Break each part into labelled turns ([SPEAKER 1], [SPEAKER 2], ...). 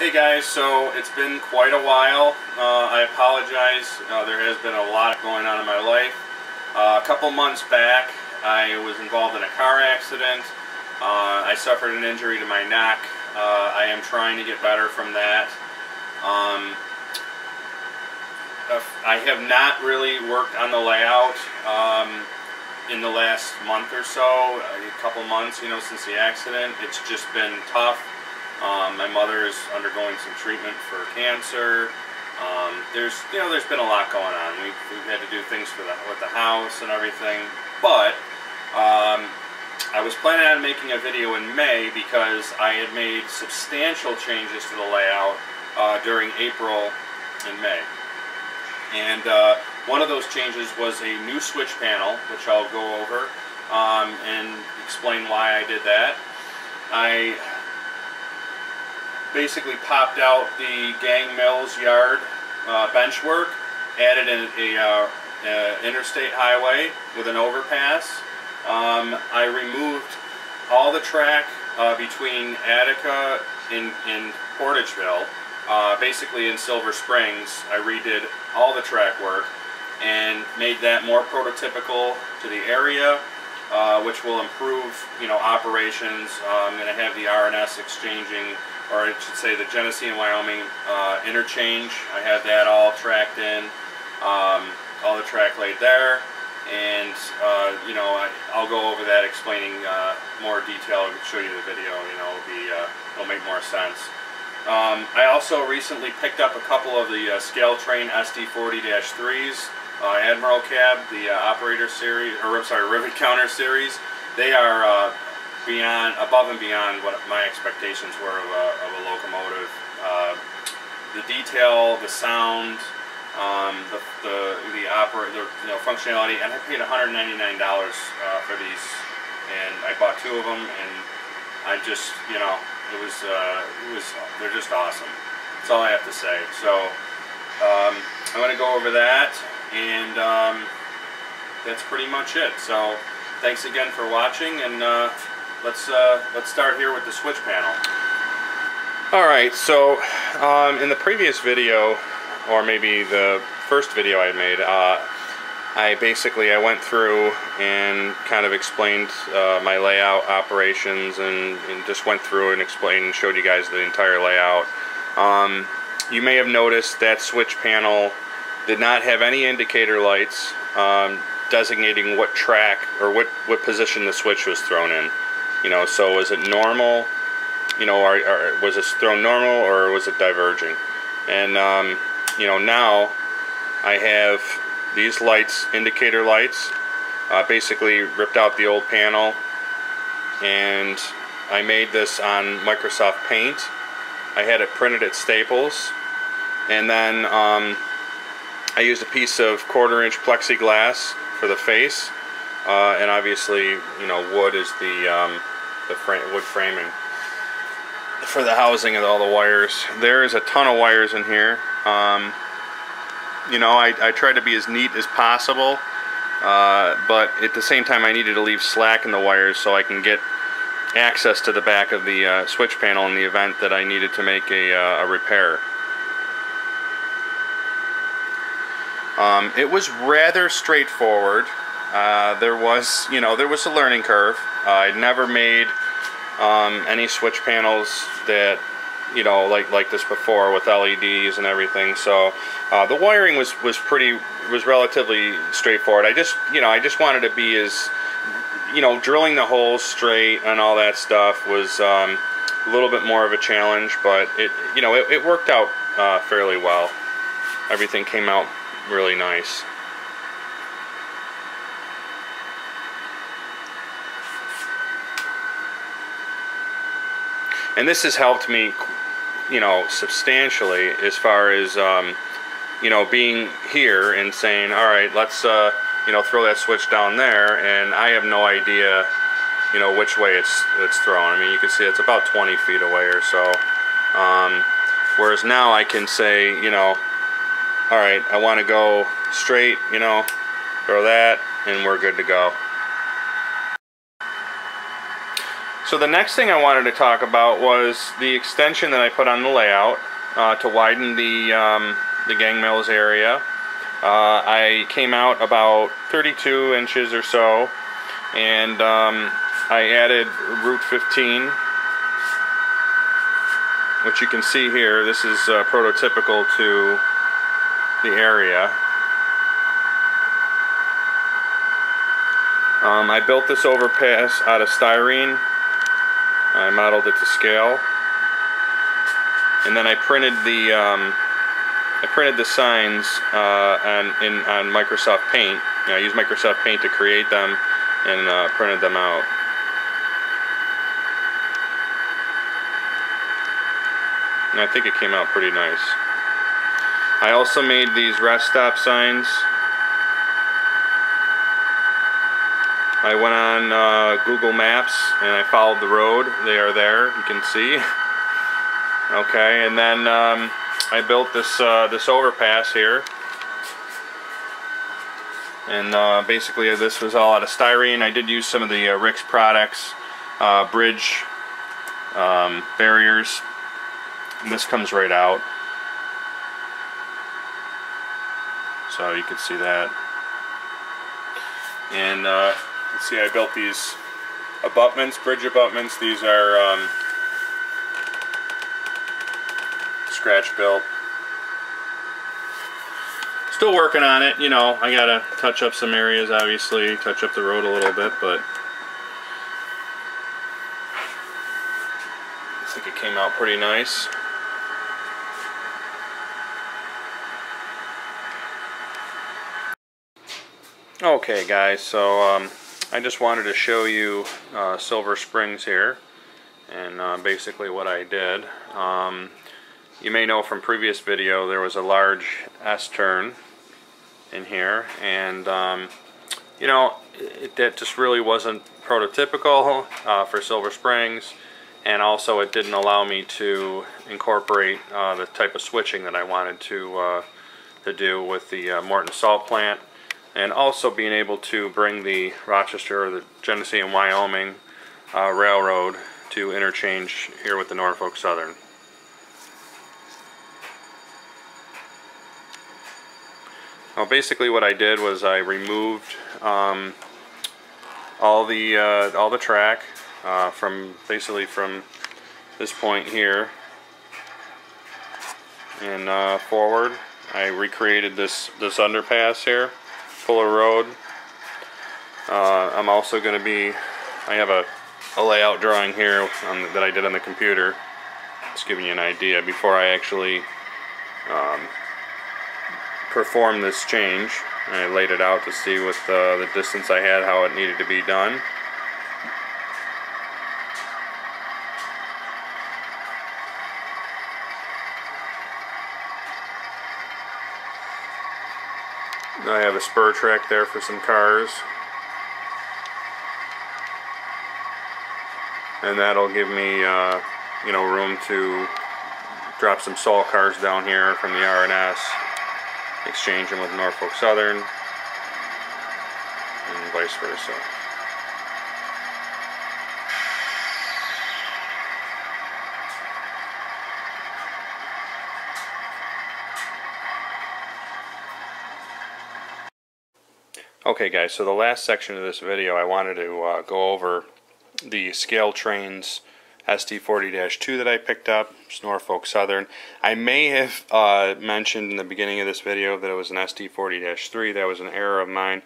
[SPEAKER 1] Hey guys, so it's been quite a while. I apologize. There has been a lot going on in my life. A couple months back, I was involved in a car accident. I suffered an injury to my neck. I am trying to get better from that. I have not really worked on the layout in the last month or so, a couple months, since the accident. It's just been tough. My mother is undergoing some treatment for cancer. There's been a lot going on. We've had to do things with the house and everything. But I was planning on making a video in May because I had made substantial changes to the layout during April and May. And one of those changes was a new switch panel, which I'll go over and explain why I did that. I basically popped out the Gang Mills yard bench work, added an interstate highway with an overpass. I removed all the track between Attica and Portageville. Basically in Silver Springs, I redid all the track work and made that more prototypical to the area, which will improve, operations. I'm going to have the R&S exchanging, or I should say the Genesee and Wyoming interchange. I have that all tracked in, all the track laid there, and I'll go over that, explaining more detail. I'll show you the video. It'll make more sense. I also recently picked up a couple of the scale train SD40-2s, Admiral Cab, the operator series, or I'm sorry, rivet counter series. They are above and beyond what my expectations were of a locomotive. The detail, the sound, the functionality, and I paid $199 for these, and I bought two of them, and I just, they're just awesome. That's all I have to say. So I'm going to go over that, and that's pretty much it. So thanks again for watching, and let's start here with the switch panel. Alright, so in the previous video, or maybe the first video I made, I went through and kind of explained my layout operations, and just went through and explained and showed you guys the entire layout. You may have noticed that switch panel did not have any indicator lights designating what track or what position the switch was thrown in. So was it normal? Or was it thrown normal, or was it diverging? And now I have these lights, indicator lights. Basically ripped out the old panel, and I made this on Microsoft Paint. I had it printed at Staples, and then I used a piece of 1/4-inch plexiglass for the face, and obviously wood is the wood framing for the housing of all the wires. There is a ton of wires in here. I tried to be as neat as possible, but at the same time I needed to leave slack in the wires so I can get access to the back of the switch panel in the event that I needed to make a repair. It was rather straightforward. There was a learning curve. I'd never made any switch panels that like this before, with LEDs and everything. So the wiring was relatively straightforward. I just wanted to be as, drilling the holes straight and all that stuff was a little bit more of a challenge, but it worked out fairly well. Everything came out really nice. And this has helped me, substantially, as far as, being here and saying, all right, let's, throw that switch down there, and I have no idea, which way it's thrown. I mean, you can see it's about 20 feet away or so. Whereas now I can say, all right, I want to go straight, throw that, and we're good to go. So the next thing I wanted to talk about was the extension that I put on the layout to widen the gang mills area. I came out about 32 inches or so, and I added Route 15, which you can see here. This is prototypical to the area. I built this overpass out of styrene. I modeled it to scale, and then I printed the signs on Microsoft Paint. I used Microsoft Paint to create them and printed them out. And I think it came out pretty nice. I also made these rest stop signs. I went on Google Maps and I followed the road. They are there, you can see. Okay, and then I built this this overpass here. And basically this was all out of styrene. I did use some of the Rick's products, bridge barriers. And this comes right out. So you can see that. And let's see, I built these abutments, bridge abutments. These are scratch built. Still working on it, you know. I gotta touch up some areas, obviously, touch up the road a little bit, but I think it came out pretty nice. Okay guys, so I just wanted to show you Silver Springs here, and basically what I did. You may know from previous video there was a large S-turn in here, and you know, that just really wasn't prototypical for Silver Springs, and also it didn't allow me to incorporate the type of switching that I wanted to do with the Morton salt plant. And also being able to bring the Rochester or the Genesee and Wyoming Railroad to interchange here with the Norfolk Southern. Well, basically what I did was I removed all the track from basically from this point here and forward. I recreated this underpass here. Fuller Road. I'm also going to be, I have a layout drawing here that I did on the computer, just giving you an idea before I actually perform this change. I laid it out to see with the distance I had how it needed to be done. I have a spur track there for some cars, and that'll give me you know, room to drop some salt cars down here from the R&S, exchange them with Norfolk Southern, and vice versa. Okay guys, so the last section of this video I wanted to go over the scale trains SD40-2 that I picked up. It's Norfolk Southern. I may have mentioned in the beginning of this video that it was an SD40-3. That was an error of mine.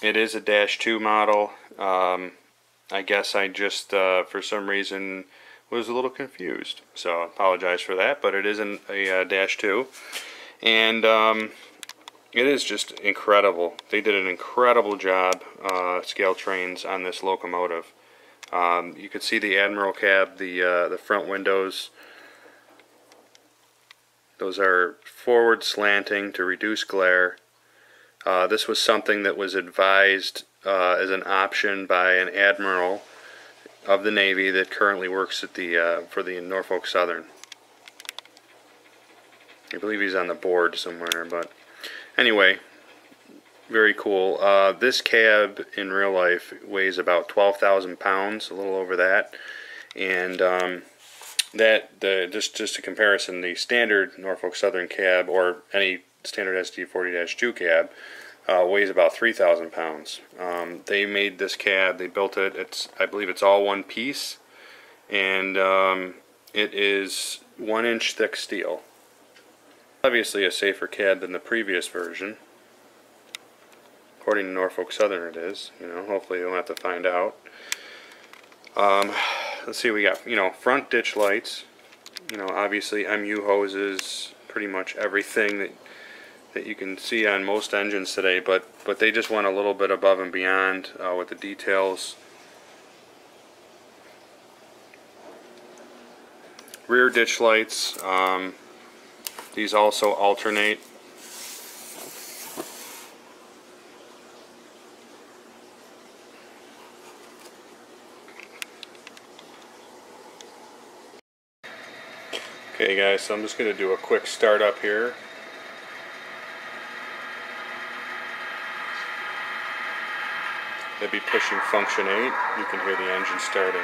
[SPEAKER 1] It is a -2 model. I guess I just for some reason was a little confused, so I apologize for that, but it is a -2, and it is just incredible. They did an incredible job, scale trains, on this locomotive. You could see the Admiral cab, the front windows. Those are forward slanting to reduce glare. This was something that was advised as an option by an admiral of the Navy that currently works at for the Norfolk Southern. I believe he's on the board somewhere, but anyway, very cool. This cab in real life weighs about 12,000 pounds, a little over that. And just a comparison, the standard Norfolk Southern cab, or any standard SD40-2 cab, weighs about 3,000 pounds. They made this cab, they built it, I believe it's all one piece, and it is 1-inch thick steel. Obviously a safer cab than the previous version. According to Norfolk Southern it is. Hopefully you'll have to find out. Let's see, we got, front ditch lights. Obviously MU hoses, pretty much everything that you can see on most engines today, but they just went a little bit above and beyond with the details. Rear ditch lights, these also alternate. Okay guys, so I'm just going to do a quick start up here. They'd be pushing function 8. You can hear the engine starting.